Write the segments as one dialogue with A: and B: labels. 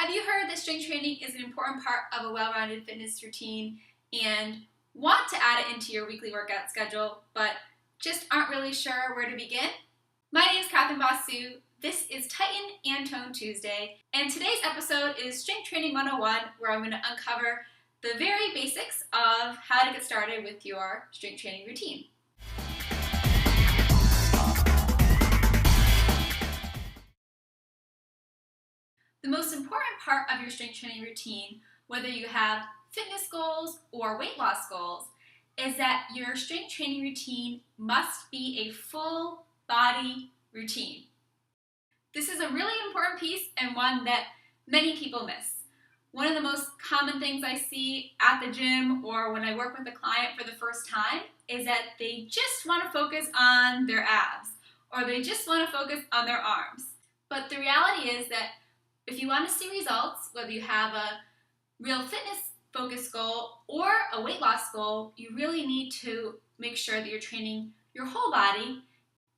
A: Have you heard that strength training is an important part of a well-rounded fitness routine and want to add it into your weekly workout schedule, but just aren't really sure where to begin? My name is Catherine Basu. This is Tighten and Tone Tuesday, and today's episode is Strength Training 101, where I'm going to uncover the very basics of how to get started with your strength training routine. The most important part of your strength training routine, whether you have fitness goals or weight loss goals, is that your strength training routine must be a full body routine. This is a really important piece and one that many people miss. One of the most common things I see at the gym or when I work with a client for the first time is that they just want to focus on their abs or they just want to focus on their arms. But the reality is that if you want to see results, whether you have a real fitness focused goal or a weight loss goal, you really need to make sure that you're training your whole body.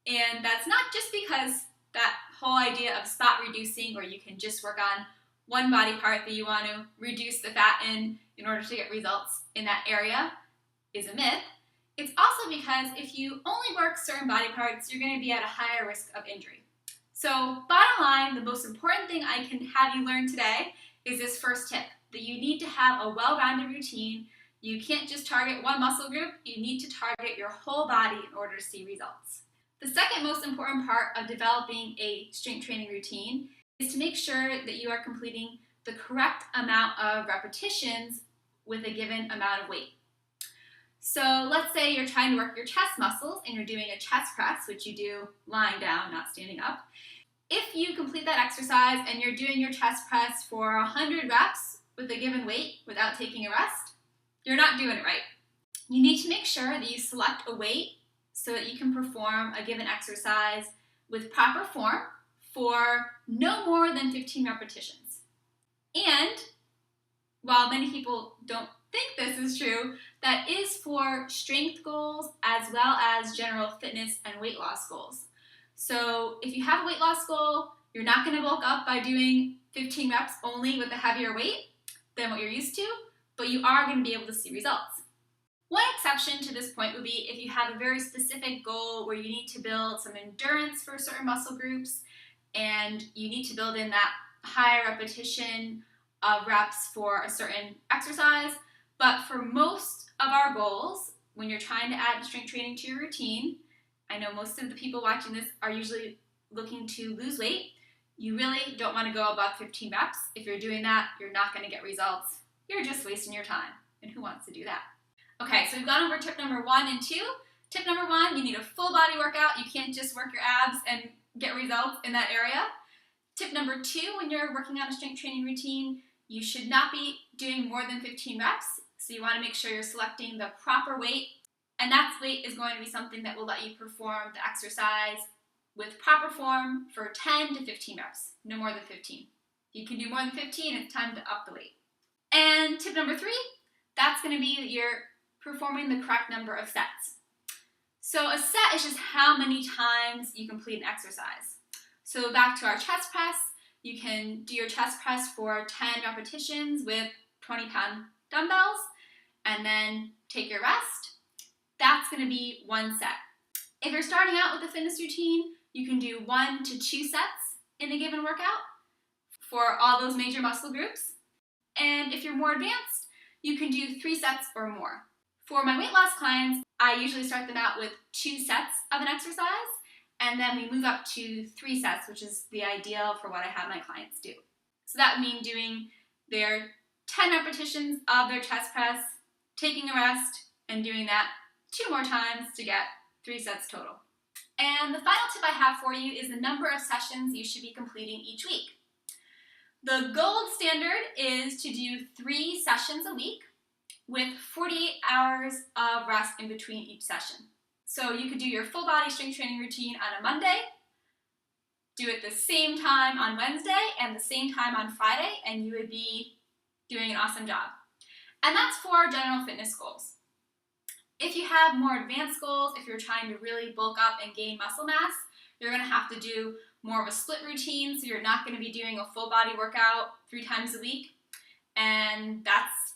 A: And that's not just because that whole idea of spot reducing, or you can just work on one body part that you want to reduce the fat in order to get results in that area, is a myth. It's also because if you only work certain body parts, you're going to be at a higher risk of injury. So bottom line, the most important thing I can have you learn today is this first tip, that you need to have a well-rounded routine. You can't just target one muscle group, you need to target your whole body in order to see results. The second most important part of developing a strength training routine is to make sure that you are completing the correct amount of repetitions with a given amount of weight. So let's say you're trying to work your chest muscles and you're doing a chest press, which you do lying down, not standing up. If you complete that exercise and you're doing your chest press for 100 reps with a given weight without taking a rest, you're not doing it right. You need to make sure that you select a weight so that you can perform a given exercise with proper form for no more than 15 repetitions. And while many people don't think this is true, that is for strength goals as well as general fitness and weight loss goals. So if you have a weight loss goal, you're not going to bulk up by doing 15 reps only with a heavier weight than what you're used to, but you are going to be able to see results. One exception to this point would be if you have a very specific goal where you need to build some endurance for certain muscle groups and you need to build in that higher repetition of reps for a certain exercise. But for most of our goals, when you're trying to add strength training to your routine, I know most of the people watching this are usually looking to lose weight. You really don't want to go above 15 reps. If you're doing that, you're not going to get results. You're just wasting your time. And who wants to do that? Okay, so we've gone over tip number 1 and 2. Tip number 1, you need a full body workout. You can't just work your abs and get results in that area. Tip number 2, when you're working on a strength training routine, you should not be doing more than 15 reps. So you want to make sure you're selecting the proper weight, and that weight is going to be something that will let you perform the exercise with proper form for 10 to 15 reps, no more than 15. If you can do more than 15, it's time to up the weight. And tip number 3, that's going to be that you're performing the correct number of sets. So a set is just how many times you complete an exercise. So back to our chest press, you can do your chest press for 10 repetitions with 20-pound dumbbells and then take your rest. That's going to be 1 set. If you're starting out with a fitness routine, you can do 1 to 2 sets in a given workout for all those major muscle groups. And if you're more advanced, you can do 3 sets or more. For my weight loss clients, I usually start them out with 2 sets of an exercise, and then we move up to 3 sets, which is the ideal for what I have my clients do. So that would mean doing their 10 repetitions of their chest press, taking a rest, and doing that 2 more times to get 3 sets total. And the final tip I have for you is the number of sessions you should be completing each week. The gold standard is to do 3 sessions a week with 48 hours of rest in between each session. So you could do your full body strength training routine on a Monday, do it the same time on Wednesday and the same time on Friday, and you would be doing an awesome job. And that's for general fitness goals. If you have more advanced goals, if you're trying to really bulk up and gain muscle mass, you're going to have to do more of a split routine, so you're not going to be doing a full body workout 3 times a week. And that's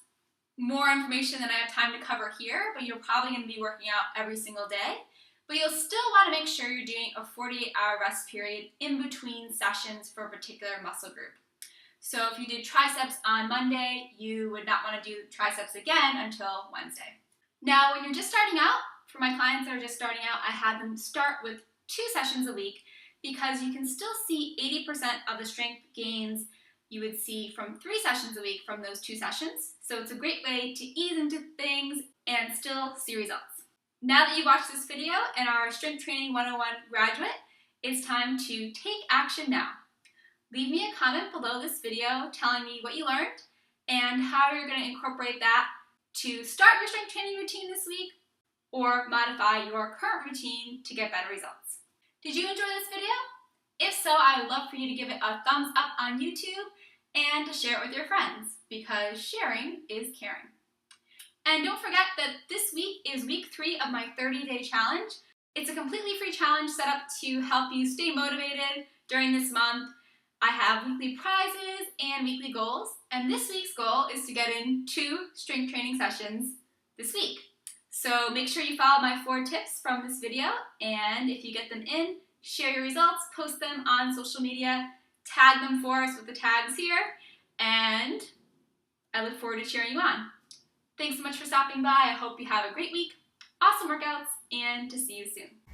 A: more information than I have time to cover here, but you're probably going to be working out every single day. But you'll still want to make sure you're doing a 48-hour rest period in between sessions for a particular muscle group. So if you did triceps on Monday, you would not want to do triceps again until Wednesday. Now, when you're just starting out, for my clients that are just starting out, I have them start with 2 sessions a week because you can still see 80% of the strength gains you would see from 3 sessions a week from those 2 sessions. So it's a great way to ease into things and still see results. Now that you've watched this video and are a Strength Training 101 graduate, it's time to take action now. Leave me a comment below this video telling me what you learned and how you're going to incorporate that to start your strength training routine this week or modify your current routine to get better results. Did you enjoy this video? If so, I would love for you to give it a thumbs up on YouTube and to share it with your friends because sharing is caring. And don't forget that this week is week 3 of my 30-day challenge. It's a completely free challenge set up to help you stay motivated during this month. I have weekly prizes and weekly goals, and this week's goal is to get in 2 strength training sessions this week. So make sure you follow my 4 tips from this video, and if you get them in, share your results, post them on social media, tag them for us with the tags here, and I look forward to cheering you on. Thanks so much for stopping by. I hope you have a great week, awesome workouts, and to see you soon.